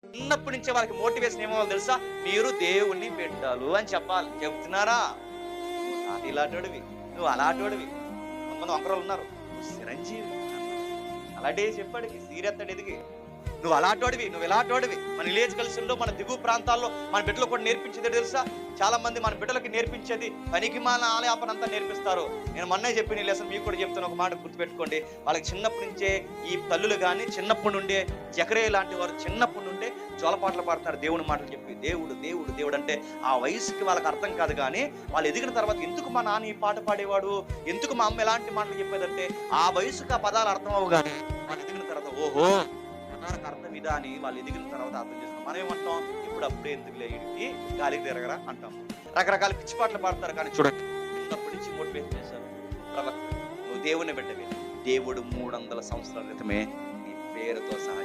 చిన్నప్పటి నుంచే వాళ్ళకి మోటివేషన్ ఏమవ్వాలి తెలుసా? మీరు దేవుణ్ణి బిడ్డలు అని చెప్పాలి. చెప్తున్నారా? నువ్వు ఇలాంటోడివి, నువ్వు అలాంటోడివి. కొంతమంది వంకరోళ్ళు ఉన్నారు, నువ్వు చిరంజీవి అలాంటి చెప్పాడు. సీరెత్తాడు ఎదిగి, నువ్వు అలాంటోడివి, నువ్వు ఇలాంటోడివి. మన విలేజ్ కల్చర్లో, మన దిగువ ప్రాంతాల్లో మన బిడ్డలు కూడా నేర్పించేది తెలుసా? చాలా మంది మన బిడ్డలకి నేర్పించేది పనికి మాల ఆలయాపన అంతా నేర్పిస్తారు. నేను మొన్నే చెప్పిన లెసన్ మీకు కూడా చెప్తాను, ఒక మాట గుర్తుపెట్టుకోండి. వాళ్ళకి చిన్నప్పటి నుంచే ఈ తల్లులు కానీ చిన్నప్పటి నుండే జకరే లాంటి వారు చిన్నప్పటి నుండే జోలపాటలు పాడుతున్నారు దేవుని మాటలు చెప్పి. దేవుడు దేవుడు దేవుడు అంటే ఆ వయసుకి వాళ్ళకి అర్థం కాదు. కానీ వాళ్ళు ఎదిగిన తర్వాత ఎందుకు మా నాన్న ఈ పాట పాడేవాడు, ఎందుకు మా అమ్మ ఎలాంటి మాటలు చెప్పేదంటే ఆ వయసుకి ఆ పదాలు అర్థం అవ్వు. కానీ వాళ్ళు ఎదిగిన తర్వాత ఓహో పదాలకు అర్థం ఇదా అని వాళ్ళు ఎదిగిన తర్వాత అర్థం చేస్తాం. మనం ఏమంటాం? ఇప్పుడు అప్పుడే ఎందుకు లేడికి గాలికి తిరగరా అంటాం. రకరకాల పిచ్చి పాటలు పాడతారు. కానీ చూడండి, చిన్నప్పటి నుంచి మోటివేట్ చేశారు. నువ్వు దేవుని బిడ్డవే. దేవుడు 300 సంవత్సరాల క్రితమే నీ పేరుతో సహా